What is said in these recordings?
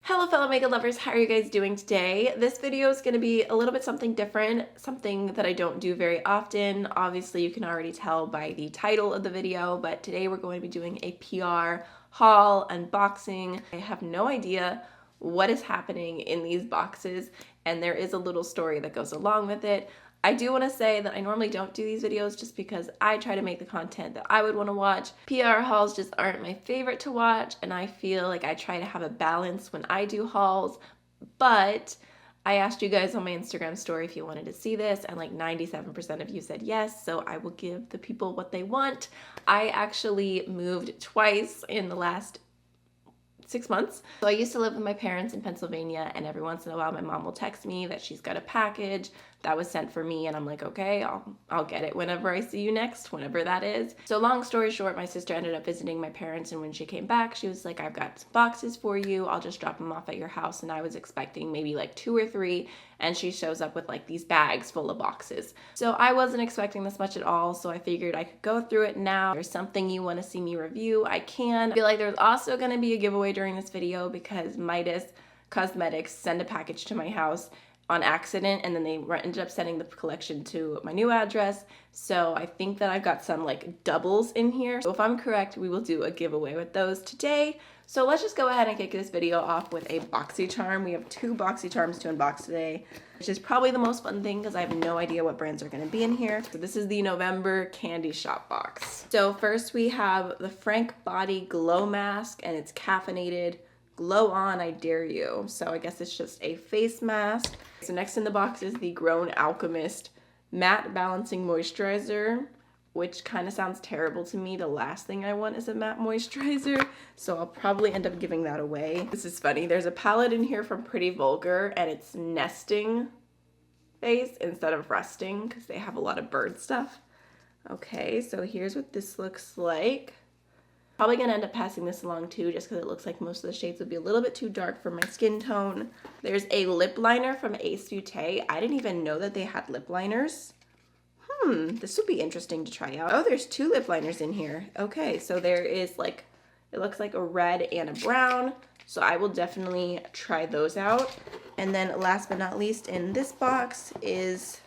Hello fellow makeup lovers, how are you guys doing today? This video is going to be a little bit something different, something that I don't do very often. Obviously you can already tell by the title of the video, but today we're going to be doing a PR haul unboxing. I have no idea what is happening in these boxes, and there is a little story that goes along with it. I do want to say that I normally don't do these videos just because I try to make the content that I would want to watch. PR hauls just aren't my favorite to watch, and I feel like I try to have a balance when I do hauls, but I asked you guys on my Instagram story if you wanted to see this, and like 97% of you said yes, so I will give the people what they want. I actually moved twice in the last 6 months. So I used to live with my parents in Pennsylvania, and every once in a while my mom will text me that she's got a package that was sent for me, and I'm like, okay, I'll get it whenever I see you next, whenever that is. So long story short, my sister ended up visiting my parents, and when she came back, she was like, I've got some boxes for you. I'll just drop them off at your house. And I was expecting maybe like 2 or 3, and she shows up with like these bags full of boxes. So I wasn't expecting this much at all, so I figured I could go through it now. If there's something you want to see me review, I can. I feel like there's also going to be a giveaway during this video because Midas Cosmetics sent a package to my house on accident, and then they ended up sending the collection to my new address. So I think that I've got some like doubles in here. So if I'm correct, we will do a giveaway with those today. So let's just go ahead and kick this video off with a BoxyCharm. We have 2 BoxyCharms to unbox today, which is probably the most fun thing because I have no idea what brands are going to be in here. So this is the November Candy Shop box. So first we have the Frank Body Glow Mask, and it's caffeinated. Glow on, I dare you. So I guess it's just a face mask. So next in the box is the Grown Alchemist Matte Balancing Moisturizer, which kind of sounds terrible to me. The last thing I want is a matte moisturizer, so I'll probably end up giving that away. This is funny. There's a palette in here from Pretty Vulgar, and it's nesting face instead of resting because they have a lot of bird stuff. Okay, so here's what this looks like. Probably gonna end up passing this along too, just because it looks like most of the shades would be a little bit too dark for my skin tone. There's a lip liner from Ace Beauté. I didn't even know that they had lip liners. This would be interesting to try out. Oh, there's 2 lip liners in here. Okay, so there is like, it looks like a red and a brown. So I will definitely try those out. And then last but not least in this box is,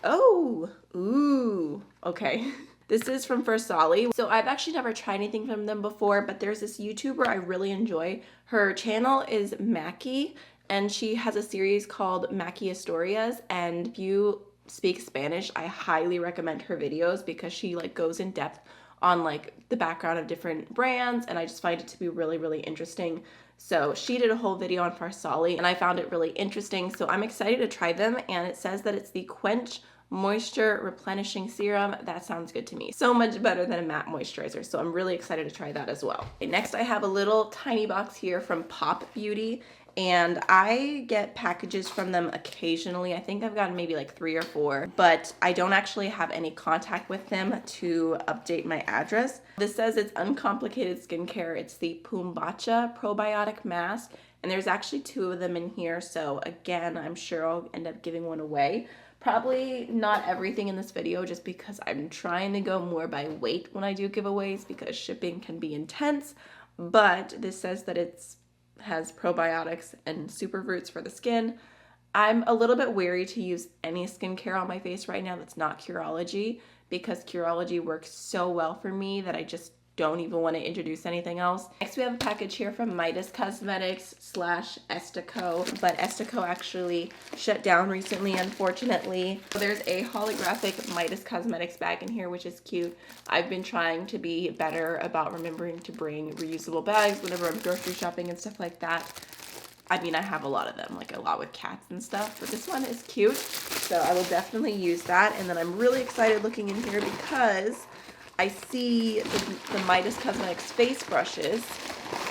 oh, ooh, okay. This is from Porcelain. So I've actually never tried anything from them before, but there's this YouTuber I really enjoy. Her channel is Makey, and she has a series called Makey Historias, and if you speak Spanish, I highly recommend her videos because she like goes in depth on like the background of different brands, and I just find it to be really, really interesting. So she did a whole video on Porcelain, and I found it really interesting, so I'm excited to try them. And it says that it's the Quench Moisture Replenishing Serum. That sounds good to me. So much better than a matte moisturizer, so I'm really excited to try that as well. Okay, next I have a little tiny box here from Pop Beauty, and I get packages from them occasionally. I think I've gotten maybe like 3 or 4, but I don't actually have any contact with them to update my address. This says it's uncomplicated skincare. It's the Pumbacha Probiotic Mask, and there's actually 2 of them in here, so again, I'm sure I'll end up giving one away. Probably not everything in this video, just because I'm trying to go more by weight when I do giveaways because shipping can be intense, but this says that it's has probiotics and superfruits for the skin. I'm a little bit wary to use any skincare on my face right now that's not Curology, because Curology works so well for me that I just don't even want to introduce anything else. Next we have a package here from Midas Cosmetics / Estico, but Estico actually shut down recently, unfortunately. So there's a holographic Midas Cosmetics bag in here, which is cute. I've been trying to be better about remembering to bring reusable bags whenever I'm grocery shopping and stuff like that. I mean, I have a lot of them, like a lot with cats and stuff, but this one is cute, so I will definitely use that. And then I'm really excited looking in here because I see the Midas Cosmetics face brushes,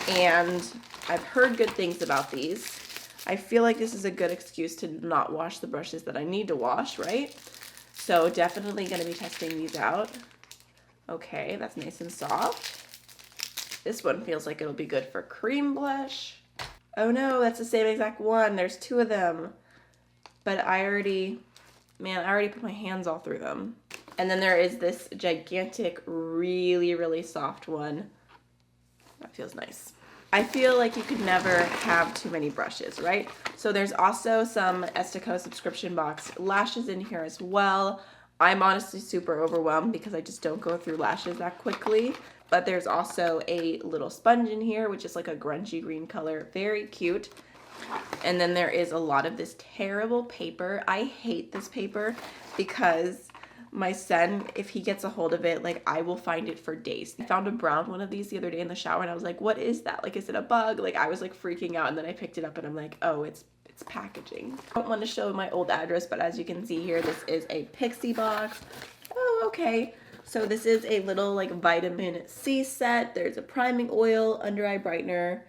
and I've heard good things about these. I feel like this is a good excuse to not wash the brushes that I need to wash, right? So definitely going to be testing these out. Okay, that's nice and soft. This one feels like it'll be good for cream blush. Oh no, that's the same exact one. There's 2 of them. But I already put my hands all through them. And then there is this gigantic, really, really soft one. That feels nice. I feel like you could never have too many brushes, right? So there's also some Estico subscription box lashes in here as well. I'm honestly super overwhelmed because I just don't go through lashes that quickly. But there's also a little sponge in here, which is like a grungy green color. Very cute. And then there is a lot of this terrible paper. I hate this paper because my son, if he gets a hold of it, like I will find it for days. I found a brown one of these the other day in the shower and I was like, what is that? Like, is it a bug? Like, I was like freaking out, and then I picked it up and I'm like, oh, it's packaging. I don't want to show my old address, but as you can see here, this is a Pixie box. Oh, okay. So this is a little like vitamin C set. There's a priming oil, under eye brightener,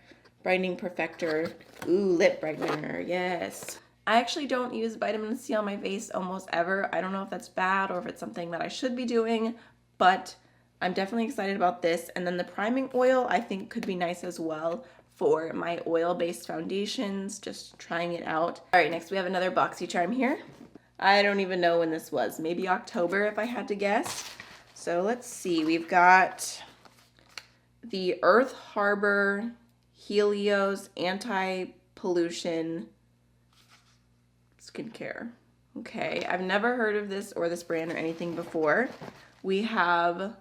brightening perfector. Ooh, lip brightener, yes. I actually don't use vitamin C on my face almost ever. I don't know if that's bad or if it's something that I should be doing, but I'm definitely excited about this. And then the priming oil I think could be nice as well for my oil-based foundations, just trying it out. All right, next we have another BoxyCharm here. I don't even know when this was, maybe October if I had to guess. So let's see, we've got the Earth Harbor Helios anti-pollution skincare. Okay, I've never heard of this or this brand or anything before. We have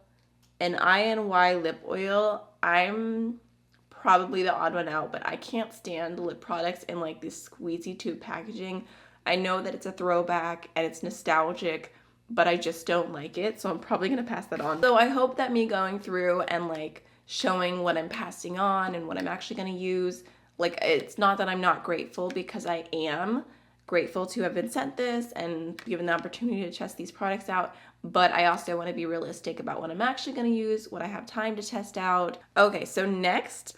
an INY lip oil. I'm probably the odd one out, but I can't stand lip products in like this squeezy tube packaging. I know that it's a throwback and it's nostalgic, but I just don't like it, so I'm probably gonna pass that on. So I hope that me going through and like showing what I'm passing on and what I'm actually gonna use, like, it's not that I'm not grateful, because I am grateful to have been sent this and given the opportunity to test these products out, but I also want to be realistic about what I'm actually going to use, what I have time to test out. Okay, so next,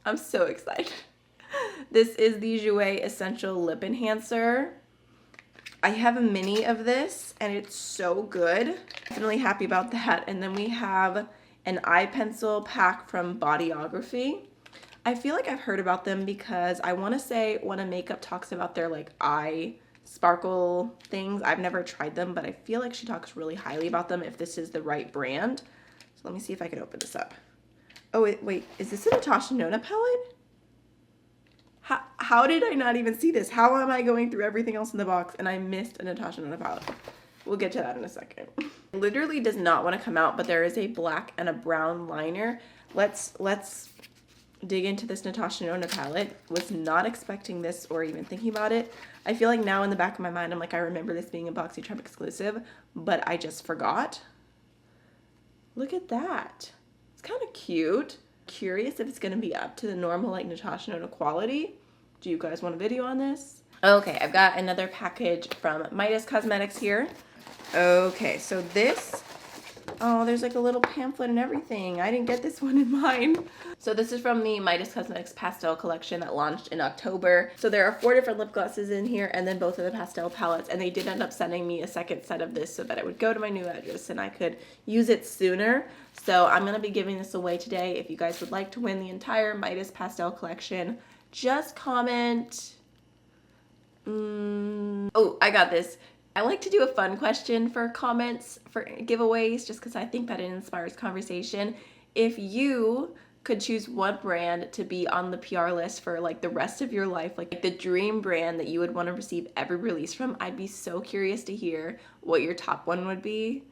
I'm so excited. This is the Jouer Essential Lip Enhancer. I have a mini of this and it's so good. Definitely happy about that. And then we have an eye pencil pack from Bodyography. I feel like I've heard about them because I want to say when a makeup talks about their like eye sparkle things, I've never tried them, but I feel like she talks really highly about them if this is the right brand. So let me see if I can open this up. Oh, wait, is this a Natasha Denona palette? How did I not even see this? How am I going through everything else in the box and I missed a Natasha Denona palette? We'll get to that in a second. It literally does not want to come out, but there is a black and a brown liner. Let's dig into this Natasha Denona palette. Was not expecting this or even thinking about it. I feel like now in the back of my mind, I'm like, I remember this being a BoxyCharm exclusive, but I just forgot. Look at that. It's kind of cute. Curious if it's going to be up to the normal like Natasha Denona quality. Do you guys want a video on this? Okay, I've got another package from Midas Cosmetics here. Okay, so this, oh, there's like a little pamphlet and everything. I didn't get this one in mine. So this is from the Midas Cosmetics Pastel collection that launched in October. So there are 4 different lip glosses in here and then both of the pastel palettes, and they did end up sending me a second set of this so that it would go to my new address and I could use it sooner. So I'm going to be giving this away today. If you guys would like to win the entire Midas Pastel collection, just comment. Oh, I got this. I like to do a fun question for comments for giveaways just because I think that it inspires conversation. If you could choose one brand to be on the PR list for like the rest of your life, like the dream brand that you would want to receive every release from, I'd be so curious to hear what your top one would be.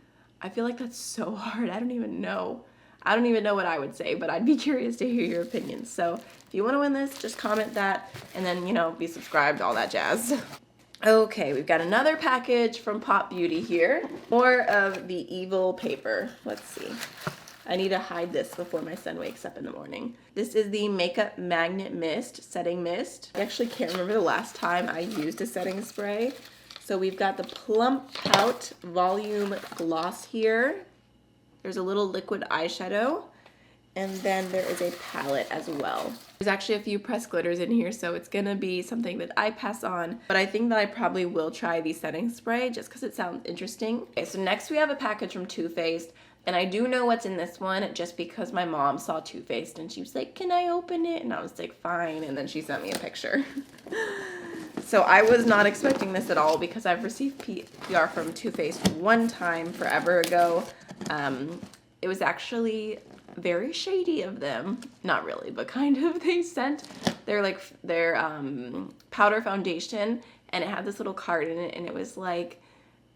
I feel like that's so hard. I don't even know what I would say, but I'd be curious to hear your opinions. So if you want to win this, just comment that and then, you know, be subscribed, all that jazz. Okay, we've got another package from Pop Beauty here. More of the evil paper. Let's see. I need to hide this before my son wakes up in the morning. This is the Makeup Magnet Mist, Setting Mist. I actually can't remember the last time I used a setting spray. So we've got the Plump Pout Volume Gloss here. There's a little liquid eyeshadow. And then there is a palette as well. There's actually a few pressed glitters in here, so it's gonna be something that I pass on. But I think that I probably will try the setting spray just because it sounds interesting. Okay, so next we have a package from Too Faced. And I do know what's in this one just because my mom saw Too Faced and she was like, can I open it? And I was like, fine. And then she sent me a picture. So I was not expecting this at all because I've received PR from Too Faced one time forever ago. It was actually very shady of them. Not really, but kind of. They sent their powder foundation, and it had this little card in it, and it was like,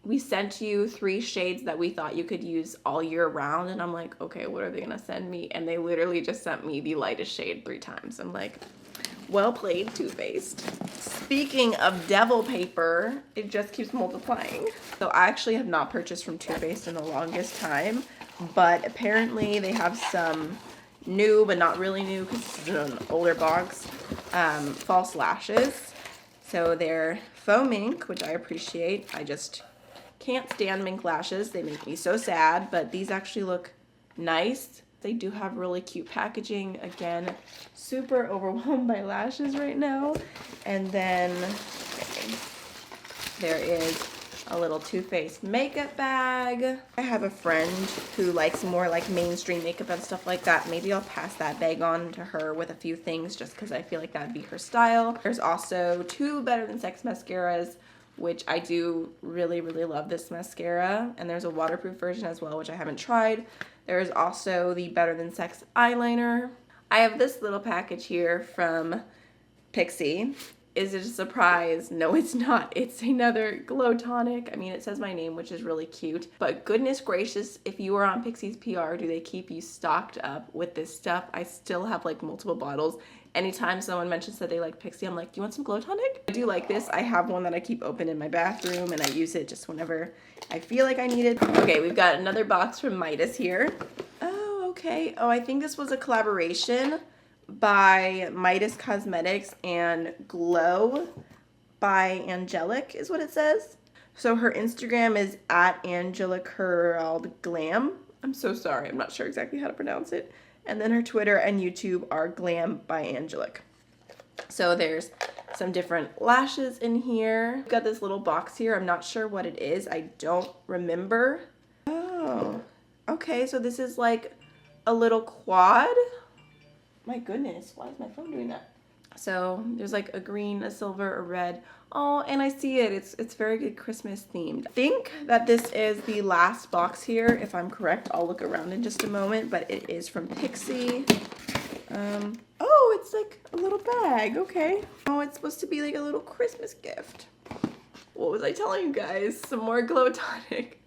we sent you 3 shades that we thought you could use all year round. And I'm like, okay, what are they gonna send me? And they literally just sent me the lightest shade 3 times. I'm like, well played, Too Faced. Speaking of devil paper, it just keeps multiplying. So I actually have not purchased from Too Faced in the longest time, but apparently they have some new, but not really new because it's an older box, false lashes. So they're faux mink, which I appreciate. I just can't stand mink lashes. They make me so sad, but these actually look nice. They do have really cute packaging. Again, super overwhelmed by lashes right now. And then there is a little Too Faced makeup bag. I have a friend who likes more like mainstream makeup and stuff like that. Maybe I'll pass that bag on to her with a few things just because I feel like that'd be her style. There's also 2 Better Than Sex mascaras, which I do really, really love this mascara. And there's a waterproof version as well, which I haven't tried. There's also the Better Than Sex eyeliner. I have this little package here from Pixie. Is it a surprise? No, it's not. It's another glow tonic. I mean, it says my name, which is really cute. But goodness gracious, if you are on Pixie's PR, do they keep you stocked up with this stuff? I still have like multiple bottles. Anytime someone mentions that they like Pixie, I'm like, do you want some glow tonic? I do like this. I have one that I keep open in my bathroom, and I use it just whenever I feel like I need it. Okay, we've got another box from Midas here. Oh, okay. Oh, I think this was a collaboration by Midas Cosmetics and Glow by Angelic is what it says. So her Instagram is @AngeliCurlGlam. I'm so sorry. I'm not sure exactly how to pronounce it. And then her Twitter and YouTube are Glam by Angelic. So there's some different lashes in here. We've got this little box here. I'm not sure what it is. I don't remember. Oh, okay. So this is like a little quad. My goodness, why is my phone doing that? So there's like a green, a silver, a red. Oh, and I see it. It's very good Christmas themed. I think that this is the last box here. If I'm correct, I'll look around in just a moment, but it is from Pixie. Oh, it's like a little bag. Okay. Oh, it's supposed to be like a little Christmas gift. What was I telling you guys? Some more glow tonic.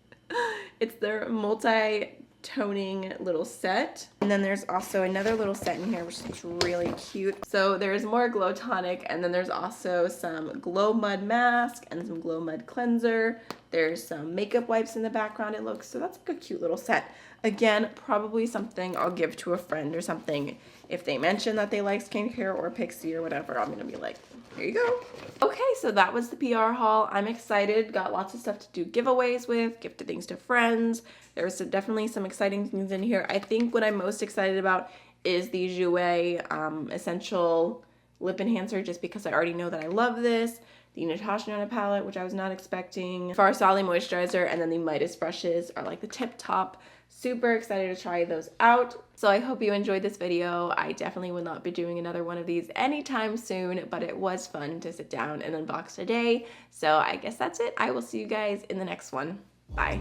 It's their multi-toning little set. And then there's also another little set in here which looks really cute. So there's more glow tonic, and then there's also some glow mud mask and some glow mud cleanser. There's some makeup wipes in the background, it looks. So that's like a cute little set. Again, probably something I'll give to a friend or something. If they mention that they like skincare or Pixie or whatever, I'm gonna be like, here you go. Okay, so that was the PR haul. I'm excited. Got lots of stuff to do giveaways with, gifted things to friends. There's definitely some exciting things in here. I think what I'm most excited about is the Jouer Essential Lip Enhancer, just because I already know that I love this. The Natasha Denona palette, which I was not expecting. Farsalli Moisturizer, and then the Midas brushes are like the tip top. Super excited to try those out. So I hope you enjoyed this video. I definitely will not be doing another one of these anytime soon, but it was fun to sit down and unbox today. So I guess that's it. I will see you guys in the next one. Bye.